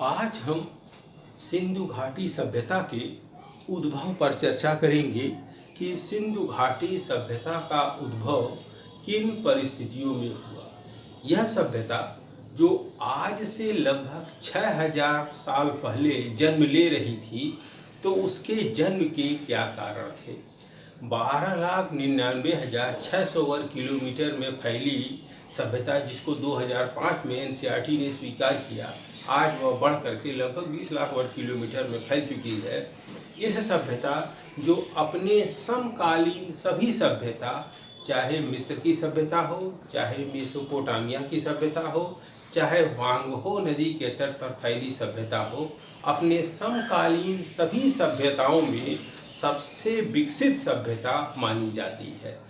आज हम सिंधु घाटी सभ्यता के उद्भव पर चर्चा करेंगे कि सिंधु घाटी सभ्यता का उद्भव किन परिस्थितियों में हुआ। यह सभ्यता जो आज से लगभग 6000 साल पहले जन्म ले रही थी, तो उसके जन्म के क्या कारण थे। 12,99,600 वर्ग किलोमीटर में फैली सभ्यता, जिसको 2005 में एनसीईआरटी ने स्वीकार किया, आज वह बढ़ करके लगभग 20 लाख वर्ग किलोमीटर में फैल चुकी है। इस सभ्यता जो अपने समकालीन सभी सभ्यता, चाहे मिस्र की सभ्यता हो, चाहे मेसोपोटामिया की सभ्यता हो, चाहे वांगहो नदी के तट पर फैली सभ्यता हो, अपने समकालीन सभी सभ्यताओं में सबसे विकसित सभ्यता मानी जाती है।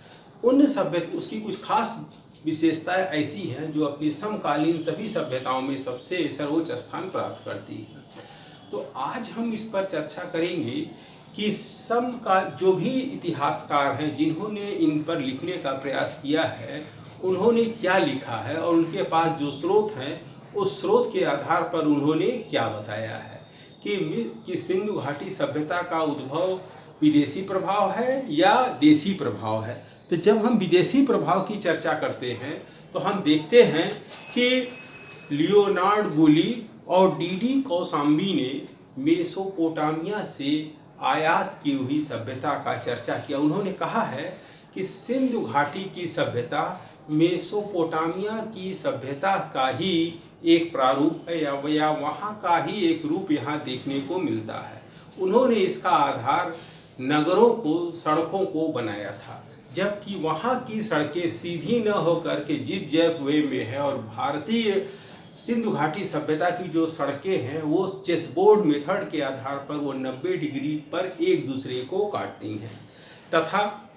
उसकी कुछ खास विशेषताएं ऐसी हैं जो अपनी समकालीन सभी सभ्यताओं में सबसे सर्वोच्च स्थान प्राप्त करती हैं। तो आज हम इस पर चर्चा करेंगे कि जो भी इतिहासकार हैं जिन्होंने इन पर लिखने का प्रयास किया है, उन्होंने क्या लिखा है और उनके पास जो स्रोत हैं उस स्रोत के आधार पर उन्होंने क्या बताया है कि सिंधु घाटी सभ्यता का उद्भव विदेशी प्रभाव है या देशी प्रभाव है। तो जब हम विदेशी प्रभाव की चर्चा करते हैं तो हम देखते हैं कि लियोनार्ड बुली और डीडी कौशाम्बी ने मेसोपोटामिया से आयात की हुई सभ्यता का चर्चा किया। उन्होंने कहा है कि सिंधु घाटी की सभ्यता मेसोपोटामिया की सभ्यता का ही एक प्रारूप है या वहाँ का ही एक रूप यहाँ देखने को मिलता है। उन्होंने इसका आधार नगरों को, सड़कों को बनाया था, जबकि वहाँ की सड़कें सीधी न होकर के जिप जैप वे में है और भारतीय सिंधु घाटी सभ्यता की जो सड़कें हैं वो चेसबोर्ड मेथड के आधार पर वो 90 डिग्री पर एक दूसरे को काटती हैं। तथा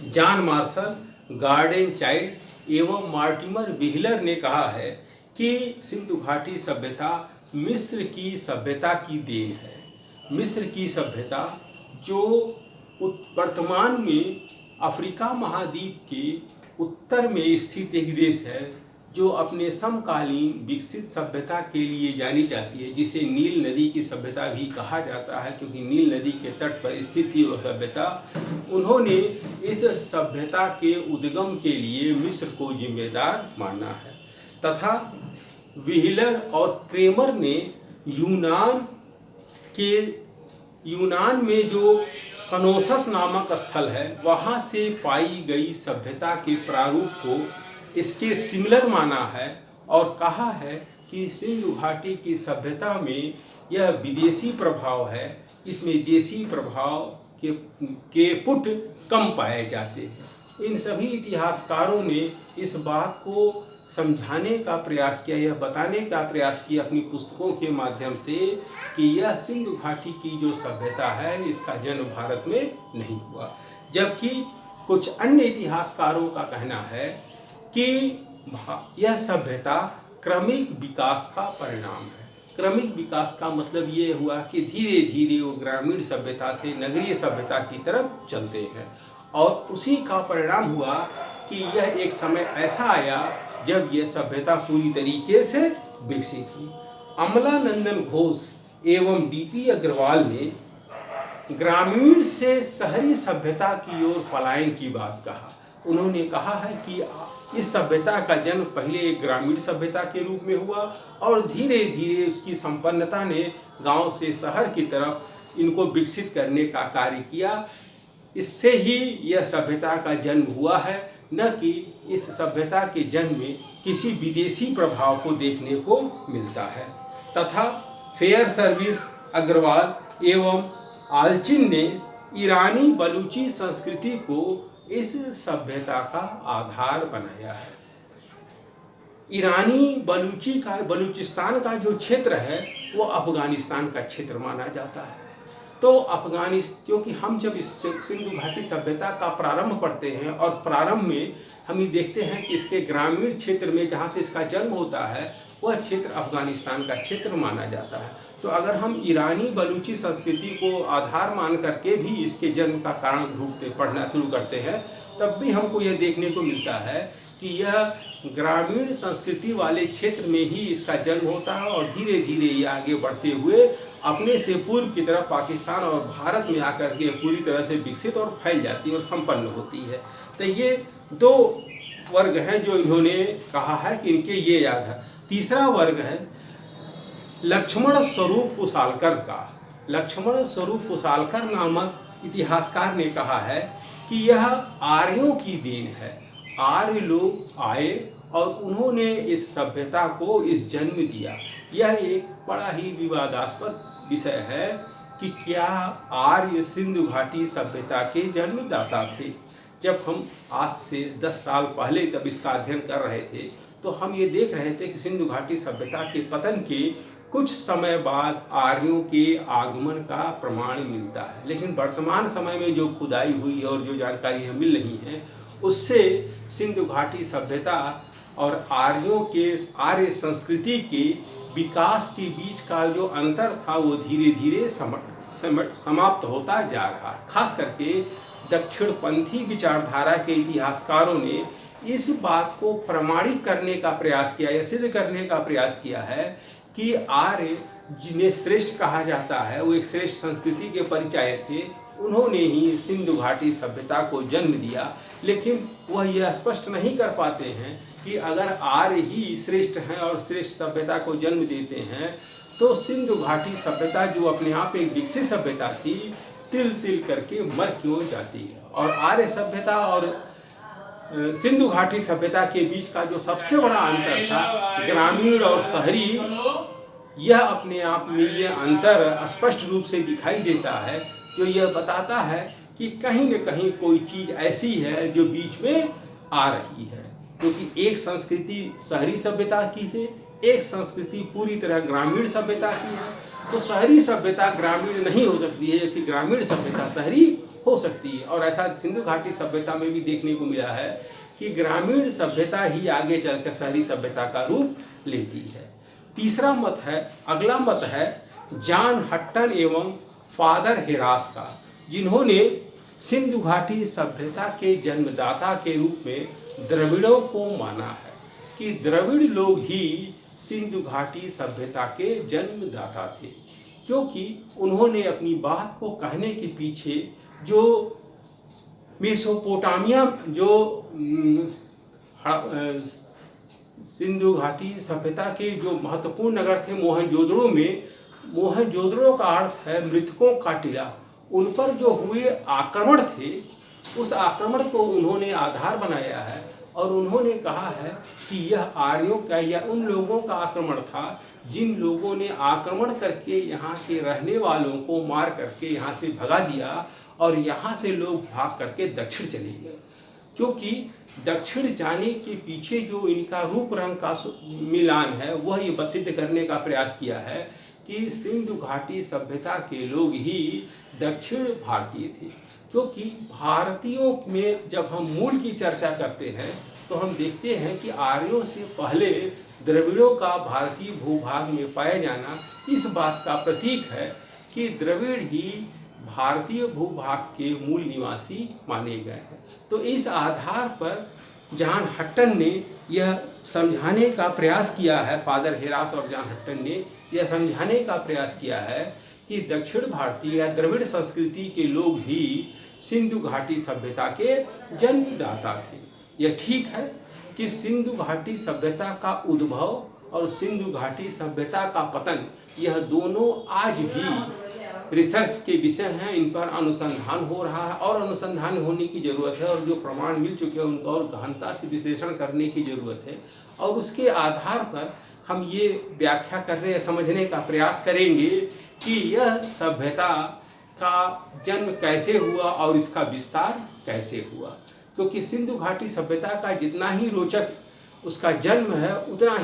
जॉन मार्शल, गार्डन चाइल्ड एवं मार्टिमर व्हीलर ने कहा है कि सिंधु घाटी सभ्यता मिस्र की सभ्यता की देन है। मिस्र की सभ्यता जो वर्तमान में अफ्रीका महाद्वीप के उत्तर में स्थित एक देश है, जो अपने समकालीन विकसित सभ्यता के लिए जानी जाती है, जिसे नील नदी की सभ्यता भी कहा जाता है, क्योंकि नील नदी के तट पर स्थित थी वह सभ्यता। उन्होंने इस सभ्यता के उद्गम के लिए मिस्र को जिम्मेदार माना है। तथा व्हीलर और क्रेमर ने यूनान में जो कनोसस नामक स्थल है, वहाँ से पाई गई सभ्यता के प्रारूप को इसके सिमिलर माना है और कहा है कि सिंधु घाटी की सभ्यता में यह विदेशी प्रभाव है, इसमें देशी प्रभाव के पुट कम पाए जाते हैं। इन सभी इतिहासकारों ने इस बात को समझाने का प्रयास किया, यह बताने का प्रयास किया अपनी पुस्तकों के माध्यम से कि यह सिंधु घाटी की जो सभ्यता है इसका जन्म भारत में नहीं हुआ। जबकि कुछ अन्य इतिहासकारों का कहना है कि यह सभ्यता क्रमिक विकास का परिणाम है। क्रमिक विकास का मतलब ये हुआ कि धीरे धीरे वो ग्रामीण सभ्यता से नगरीय सभ्यता की तरफ चलते हैं, और उसी का परिणाम हुआ कि यह एक समय ऐसा आया जब यह सभ्यता पूरी तरीके से विकसित हुई। अमलानंदन घोष एवं डीपी अग्रवाल ने ग्रामीण से शहरी सभ्यता की ओर पलायन की बात कहा। उन्होंने कहा है कि इस सभ्यता का जन्म पहले एक ग्रामीण सभ्यता के रूप में हुआ और धीरे धीरे उसकी संपन्नता ने गांव से शहर की तरफ इनको विकसित करने का कार्य किया। इससे ही यह सभ्यता का जन्म हुआ है, न कि इस सभ्यता के जन्म में किसी विदेशी प्रभाव को देखने को मिलता है। तथा फेयर सर्विस अग्रवाल एवं आल्चिन ने ईरानी बलूची संस्कृति को इस सभ्यता का आधार बनाया है। ईरानी बलूचिस्तान का जो क्षेत्र है वो अफगानिस्तान का क्षेत्र माना जाता है। तो क्योंकि हम जब इस सिंधु घाटी सभ्यता का प्रारंभ पढ़ते हैं और प्रारंभ में हम ये देखते हैं कि इसके ग्रामीण क्षेत्र में जहाँ से इसका जन्म होता है वह क्षेत्र अफगानिस्तान का क्षेत्र माना जाता है। तो अगर हम ईरानी बलूची संस्कृति को आधार मान करके भी इसके जन्म का कारण पढ़ना शुरू करते हैं, तब भी हमको यह देखने को मिलता है कि यह ग्रामीण संस्कृति वाले क्षेत्र में ही इसका जन्म होता है और धीरे धीरे ये आगे बढ़ते हुए अपने से पूर्व की तरफ पाकिस्तान और भारत में आकर के पूरी तरह से विकसित और फैल जाती है और संपन्न होती है। तो ये दो वर्ग हैं जो इन्होंने कहा है कि इनके ये याद है। तीसरा वर्ग है लक्ष्मण स्वरूप कुशालकर का। लक्ष्मण स्वरूप कुशालकर नामक इतिहासकार ने कहा है कि यह आर्यों की देन है। आर्य लोग आए और उन्होंने इस सभ्यता को इस जन्म दिया। यह एक बड़ा ही विवादास्पद विषय है कि क्या आर्य सिंधु घाटी सभ्यता के जन्मदाता थे। जब हम आज से 10 साल पहले तब इसका अध्ययन कर रहे थे तो हम ये देख रहे थे कि सिंधु घाटी सभ्यता के पतन के कुछ समय बाद आर्यों के आगमन का प्रमाण मिलता है, लेकिन वर्तमान समय में जो खुदाई हुई है और जो जानकारी हमें मिल रही है उससे सिंधु घाटी सभ्यता और आर्यों के आर्य संस्कृति के विकास के बीच का जो अंतर था वो धीरे धीरे समाप्त होता जा रहा है। खास करके दक्षिणपंथी विचारधारा के इतिहासकारों ने इस बात को प्रमाणित करने का प्रयास किया या सिद्ध करने का प्रयास किया है कि आर्य जिन्हें श्रेष्ठ कहा जाता है वो एक श्रेष्ठ संस्कृति के परिचायक थे। उन्होंने ही सिंधु घाटी सभ्यता को जन्म दिया, लेकिन वह यह स्पष्ट नहीं कर पाते हैं कि अगर आर्य ही श्रेष्ठ हैं और श्रेष्ठ सभ्यता को जन्म देते हैं तो सिंधु घाटी सभ्यता जो अपने आप एक विकसित सभ्यता थी तिल तिल करके मर क्यों जाती है। और आर्य सभ्यता और सिंधु घाटी सभ्यता के बीच का जो सबसे बड़ा अंतर था ग्रामीण और शहरी, यह अपने आप में ये अंतर स्पष्ट रूप से दिखाई देता है जो यह बताता है कि कहीं न कहीं कोई चीज़ ऐसी है जो बीच में आ रही है, क्योंकि एक संस्कृति शहरी सभ्यता की थी, एक संस्कृति पूरी तरह ग्रामीण सभ्यता की है। तो शहरी सभ्यता ग्रामीण नहीं हो सकती है जबकि ग्रामीण सभ्यता शहरी हो सकती है। और ऐसा सिंधु घाटी सभ्यता में भी देखने को मिला है कि ग्रामीण सभ्यता ही आगे चलकर शहरी सभ्यता का रूप लेती है। तीसरा मत है, अगला मत है जॉन हट्टन एवं फादर हेरास का, जिन्होंने सिंधु घाटी सभ्यता के जन्मदाता के रूप में द्रविड़ों को माना है कि द्रविड़ लोग ही सिंधु घाटी सभ्यता के जन्मदाता थे, क्योंकि उन्होंने अपनी बात को कहने के पीछे जो मेसोपोटामिया जो सिंधु घाटी सभ्यता के जो महत्वपूर्ण नगर थे मोहनजोदड़ो में, मोहनजोदड़ो का अर्थ है मृतकों का टीला, उन पर जो हुए आक्रमण थे उस आक्रमण को उन्होंने आधार बनाया है और उन्होंने कहा है कि यह आर्यों का या उन लोगों का आक्रमण था जिन लोगों ने आक्रमण करके यहाँ के रहने वालों को मार करके यहाँ से भगा दिया और यहाँ से लोग भाग करके दक्षिण चले गए। क्योंकि दक्षिण जाने के पीछे जो इनका रूप रंग का मिलान है वह ये सिद्ध करने का प्रयास किया है कि सिंधु घाटी सभ्यता के लोग ही दक्षिण भारतीय थे। क्योंकि भारतीयों में जब हम मूल की चर्चा करते हैं तो हम देखते हैं कि आर्यों से पहले द्रविड़ों का भारतीय भूभाग में पाया जाना इस बात का प्रतीक है कि द्रविड़ ही भारतीय भूभाग के मूल निवासी माने गए हैं। तो इस आधार पर जॉन हट्टन ने यह समझाने का प्रयास किया है, फादर हेरास और जॉन हट्टन ने यह समझाने का प्रयास किया है कि दक्षिण भारतीय या द्रविड़ संस्कृति के लोग ही सिंधु घाटी सभ्यता के जन्मदाता थे। यह ठीक है कि सिंधु घाटी सभ्यता का उद्भव और सिंधु घाटी सभ्यता का पतन यह दोनों आज भी रिसर्च के विषय हैं, इन पर अनुसंधान हो रहा है और अनुसंधान होने की ज़रूरत है और जो प्रमाण मिल चुके हैं उनका और गहनता से विश्लेषण करने की ज़रूरत है। और उसके आधार पर हम ये व्याख्या करने या समझने का प्रयास करेंगे कि यह सभ्यता का जन्म कैसे हुआ और इसका विस्तार कैसे हुआ। क्योंकि सिंधु घाटी सभ्यता का जितना ही रोचक उसका जन्म है उतना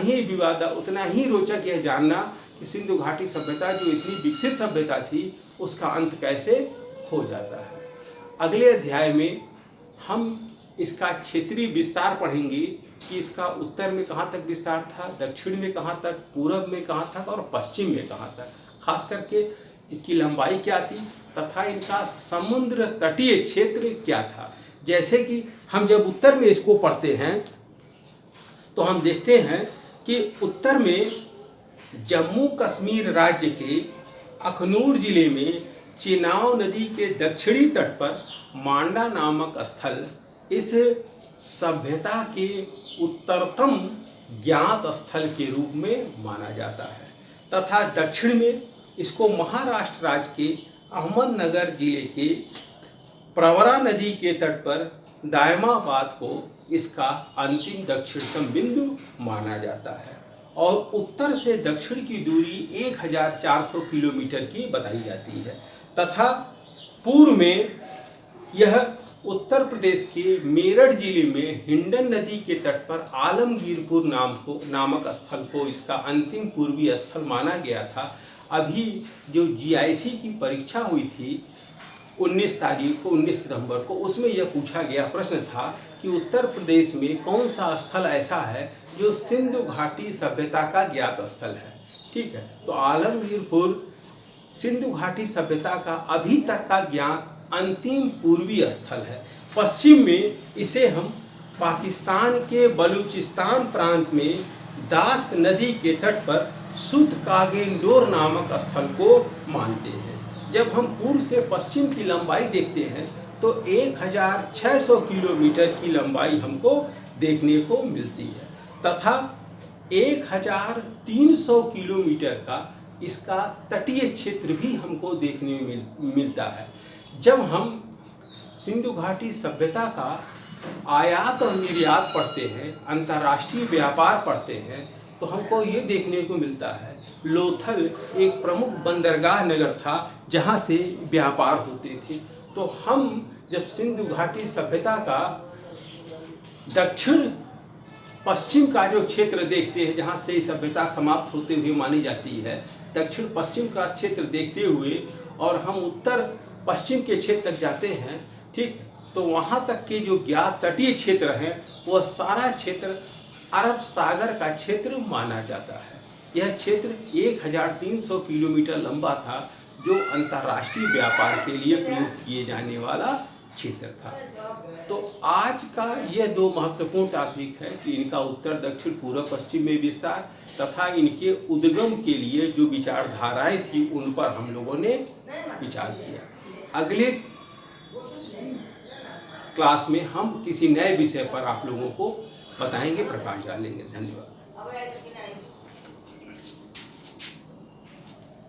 ही रोचक यह जानना कि सिंधु घाटी सभ्यता जो इतनी विकसित सभ्यता थी उसका अंत कैसे हो जाता है। अगले अध्याय में हम इसका क्षेत्रीय विस्तार पढ़ेंगे कि इसका उत्तर में कहाँ तक विस्तार था, दक्षिण में कहाँ तक, पूर्व में कहाँ तक और पश्चिम में कहाँ तक, खास करके इसकी लंबाई क्या थी तथा इनका समुद्र तटीय क्षेत्र क्या था। जैसे कि हम जब उत्तर में इसको पढ़ते हैं तो हम देखते हैं कि उत्तर में जम्मू कश्मीर राज्य के अखनूर जिले में चेनाब नदी के दक्षिणी तट पर मांडा नामक स्थल इस सभ्यता के उत्तरतम ज्ञात स्थल के रूप में माना जाता है तथा दक्षिण में इसको महाराष्ट्र राज्य के अहमदनगर जिले के प्रवरा नदी के तट पर दायमाबाद को इसका अंतिम दक्षिणतम बिंदु माना जाता है और उत्तर से दक्षिण की दूरी 1400 किलोमीटर की बताई जाती है तथा पूर्व में यह उत्तर प्रदेश के मेरठ जिले में हिंडन नदी के तट पर आलमगीरपुर नामक स्थल को इसका अंतिम पूर्वी स्थल माना गया था। अभी जो जीआईसी की परीक्षा हुई थी 19 सितंबर को, उसमें यह पूछा गया प्रश्न था कि उत्तर प्रदेश में कौन सा स्थल ऐसा है जो सिंधु घाटी सभ्यता का ज्ञात स्थल है। ठीक है, तो आलमगीरपुर सिंधु घाटी सभ्यता का अभी तक का ज्ञात अंतिम पूर्वी स्थल है। पश्चिम में इसे हम पाकिस्तान के बलूचिस्तान प्रांत में दास्क नदी के तट पर सुतकागेंडोर नामक स्थल को मानते हैं। जब हम पूर्व से पश्चिम की लंबाई देखते हैं तो 1600 किलोमीटर की लंबाई हमको देखने को मिलती है तथा 1300 किलोमीटर का इसका तटीय क्षेत्र भी हमको देखने में मिलता है। जब हम सिंधु घाटी सभ्यता का आयात और निर्यात पढ़ते हैं, अंतर्राष्ट्रीय व्यापार पढ़ते हैं, तो हमको ये देखने को मिलता है लोथल एक प्रमुख बंदरगाह नगर था जहाँ से व्यापार होते थे। तो हम जब सिंधु घाटी सभ्यता का दक्षिण पश्चिम का जो क्षेत्र देखते हैं जहाँ से सभ्यता समाप्त होते हुए मानी जाती है, दक्षिण पश्चिम का क्षेत्र देखते हुए और हम उत्तर पश्चिम के क्षेत्र तक जाते हैं, ठीक, तो वहाँ तक के जो ज्ञात तटीय क्षेत्र हैं वह सारा क्षेत्र अरब सागर का क्षेत्र माना जाता है। यह क्षेत्र 1300 किलोमीटर लंबा था जो अंतर्राष्ट्रीय व्यापार के लिए प्रयोग किए जाने वाला क्षेत्र था। तो आज का यह दो महत्वपूर्ण टॉपिक है कि इनका उत्तर दक्षिण पूर्व पश्चिम में विस्तार तथा इनके उद्गम के लिए जो विचारधाराएं थी उन पर हम लोगों ने विचार किया। अगले क्लास में हम किसी नए विषय पर आप लोगों को बताएंगे, प्रकाश डालेंगे। धन्यवाद।